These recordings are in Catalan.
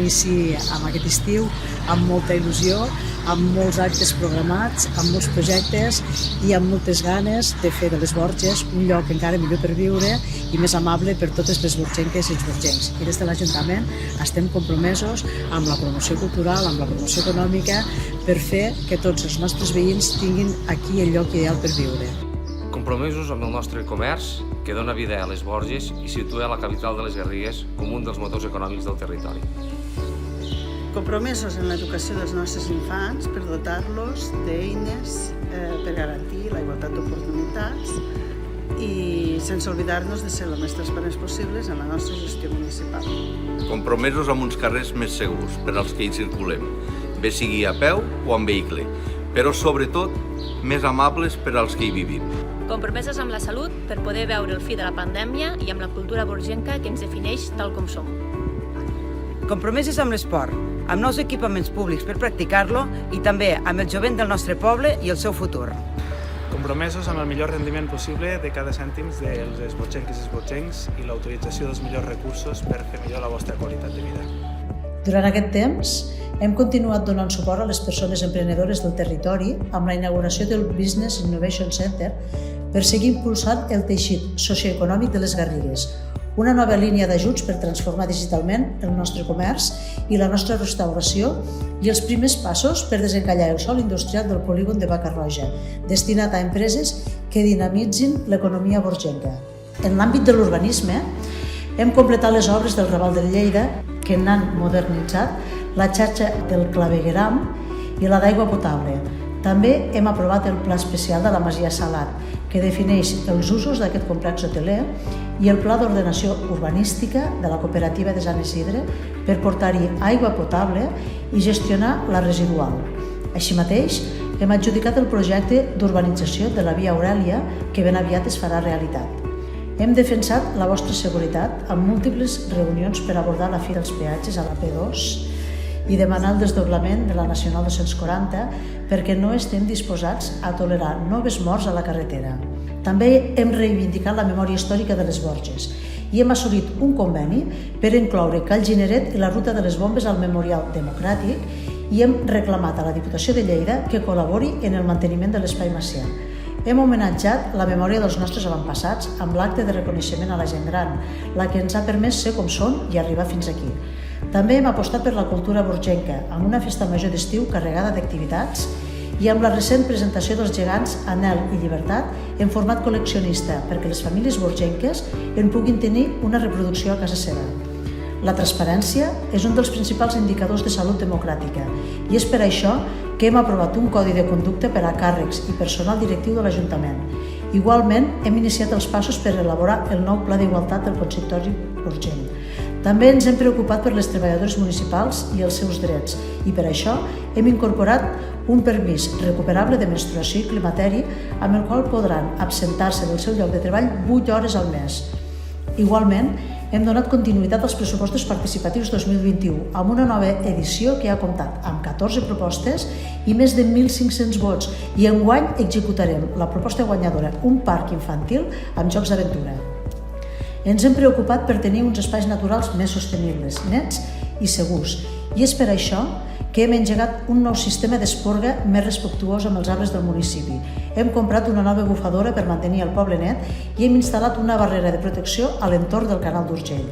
s'iniciï amb aquest estiu, amb molta il·lusió, amb molts actes programats, amb molts projectes i amb moltes ganes de fer de les Borges un lloc encara millor per viure i més amable per totes les borgenques i els borgencs. I des de l'Ajuntament estem compromesos amb la promoció cultural, amb la promoció econòmica, per fer que tots els nostres veïns tinguin aquí el lloc ideal per viure. Compromesos amb el nostre comerç, que dona vida a les Borges i situa la capital de les Garrigues com un dels motors econòmics del territori. Compromesos en l'educació dels nostres infants per dotar-los d'eines per garantir la igualtat d'oportunitats i sense oblidar-nos de ser el més transparents possibles en la nostra gestió municipal. Compromesos amb uns carrers més segurs per als que hi circulem, bé sigui a peu o en vehicle, però sobretot més amables per als que hi vivim. Compromeses amb la salut per poder veure el fi de la pandèmia i amb la cultura borgenca que ens defineix tal com som. Compromeses amb l'esport, amb nous equipaments públics per practicar-lo i també amb el jovent del nostre poble i el seu futur. Compromesos amb el millor rendiment possible de cada cèntim dels esborgenques i esborgencs i la utilització dels millors recursos per fer millor la vostra qualitat de vida. Durant aquest temps, hem continuat donant suport a les persones emprenedores del territori amb la inauguració del Business Innovation Center per seguir impulsant el teixit socioeconòmic de les Garrigues, una nova línia d'ajuts per transformar digitalment el nostre comerç i la nostra restauració i els primers passos per desencallar el sòl industrial del polígon de Vaca Roja, destinat a empreses que dinamitzin l'economia borgenca. En l'àmbit de l'urbanisme, hem completat les obres del Raval de Lleida que n'han modernitzat la xarxa del clavegueram i la d'aigua potable. També hem aprovat el Pla Especial de la Masia Salat, que defineix els usos d'aquest complex hoteler i el Pla d'Ordenació Urbanística de la Cooperativa de Sant Isidre per portar-hi aigua potable i gestionar la residual. Així mateix, hem adjudicat el projecte d'urbanització de la Via Aurèlia, que ben aviat es farà realitat. Hem defensat la vostra seguretat amb múltiples reunions per abordar la fi dels peatges a la P2 i demanar el desdoblament de la Nacional 240 perquè no estem disposats a tolerar noves morts a la carretera. També hem reivindicat la memòria històrica de les Borges i hem assolit un conveni per incloure Cal Gineret i la Ruta de les Bombes al Memorial Democràtic i hem reclamat a la Diputació de Lleida que col·labori en el manteniment de l'espai macià. Hem homenatjat la memòria dels nostres avantpassats amb l'acte de reconeixement a la gent gran, la que ens ha permès ser com som i arribar fins aquí. També hem apostat per la cultura borgenca, amb una festa major d'estiu carregada d'activitats i amb la recent presentació dels gegants Anel i Llibertat en format col·leccionista perquè les famílies borgenques en puguin tenir una reproducció a casa seva. La transparència és un dels principals indicadors de salut democràtica i és per això que hem aprovat un codi de conducta per a càrrecs i personal directiu de l'Ajuntament. Igualment, hem iniciat els passos per elaborar el nou Pla d'Igualtat del Consistori Borgenc. També ens hem preocupat per les treballadores municipals i els seus drets i per això hem incorporat un permís recuperable de menstruació i climateri amb el qual podran absentar-se del seu lloc de treball 8 hores al mes. Igualment, hem donat continuïtat als pressupostos participatius 2021 amb una nova edició que ha comptat amb 14 propostes i més de 1.500 vots i enguany executarem la proposta guanyadora, un parc infantil amb jocs d'aventura. Ens hem preocupat per tenir uns espais naturals més sostenibles, nets i segurs i és per això que hem engegat un nou sistema d'esporga més respectuós amb els arbres del municipi. Hem comprat una nova bufadora per mantenir el poble net i hem instal·lat una barrera de protecció a l'entorn del canal d'Urgell.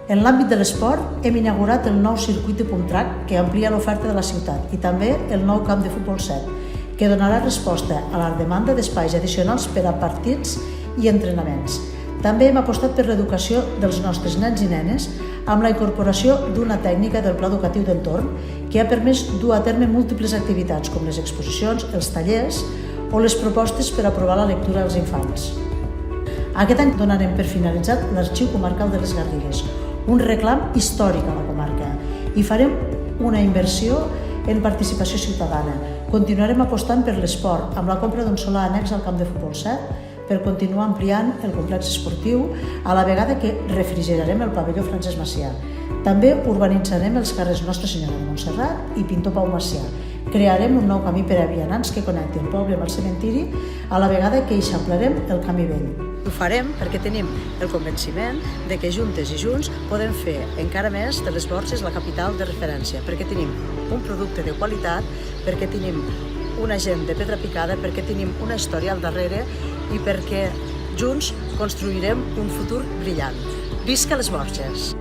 En l'àmbit de l'esport, hem inaugurat el nou circuit de pump track que amplia l'oferta de la ciutat i també el nou camp de futbol 7, que donarà resposta a la demanda d'espais addicionals per a partits i entrenaments. També hem apostat per l'educació dels nostres nens i nenes amb la incorporació d'una tècnica del Pla Educatiu d'Entorn que ha permès dur a terme múltiples activitats com les exposicions, els tallers o les propostes per aprovar la lectura als infants. Aquest any donarem per finalitzat l'Arxiu Comarcal de les Garrigues, un reclam històric a la comarca, i farem una inversió en participació ciutadana. Continuarem apostant per l'esport amb la compra d'un solar annex al camp de futbol 7 per continuar ampliant el complex esportiu a la vegada que refrigerarem el pavelló Francesc Macià. També urbanitzarem els carrers Nostra Senyora de Montserrat i Pintor Pau Macià. Crearem un nou camí per a vianants que connecti el poble amb el cementiri a la vegada que eixamplarem el camí vell. Ho farem perquè tenim el convenciment de que juntes i junts podem fer encara més de les Borges la capital de referència, perquè tenim un producte de qualitat, perquè tenim una gent de pedra picada, perquè tenim una història al darrere i perquè junts construirem un futur brillant. Visca les Borges!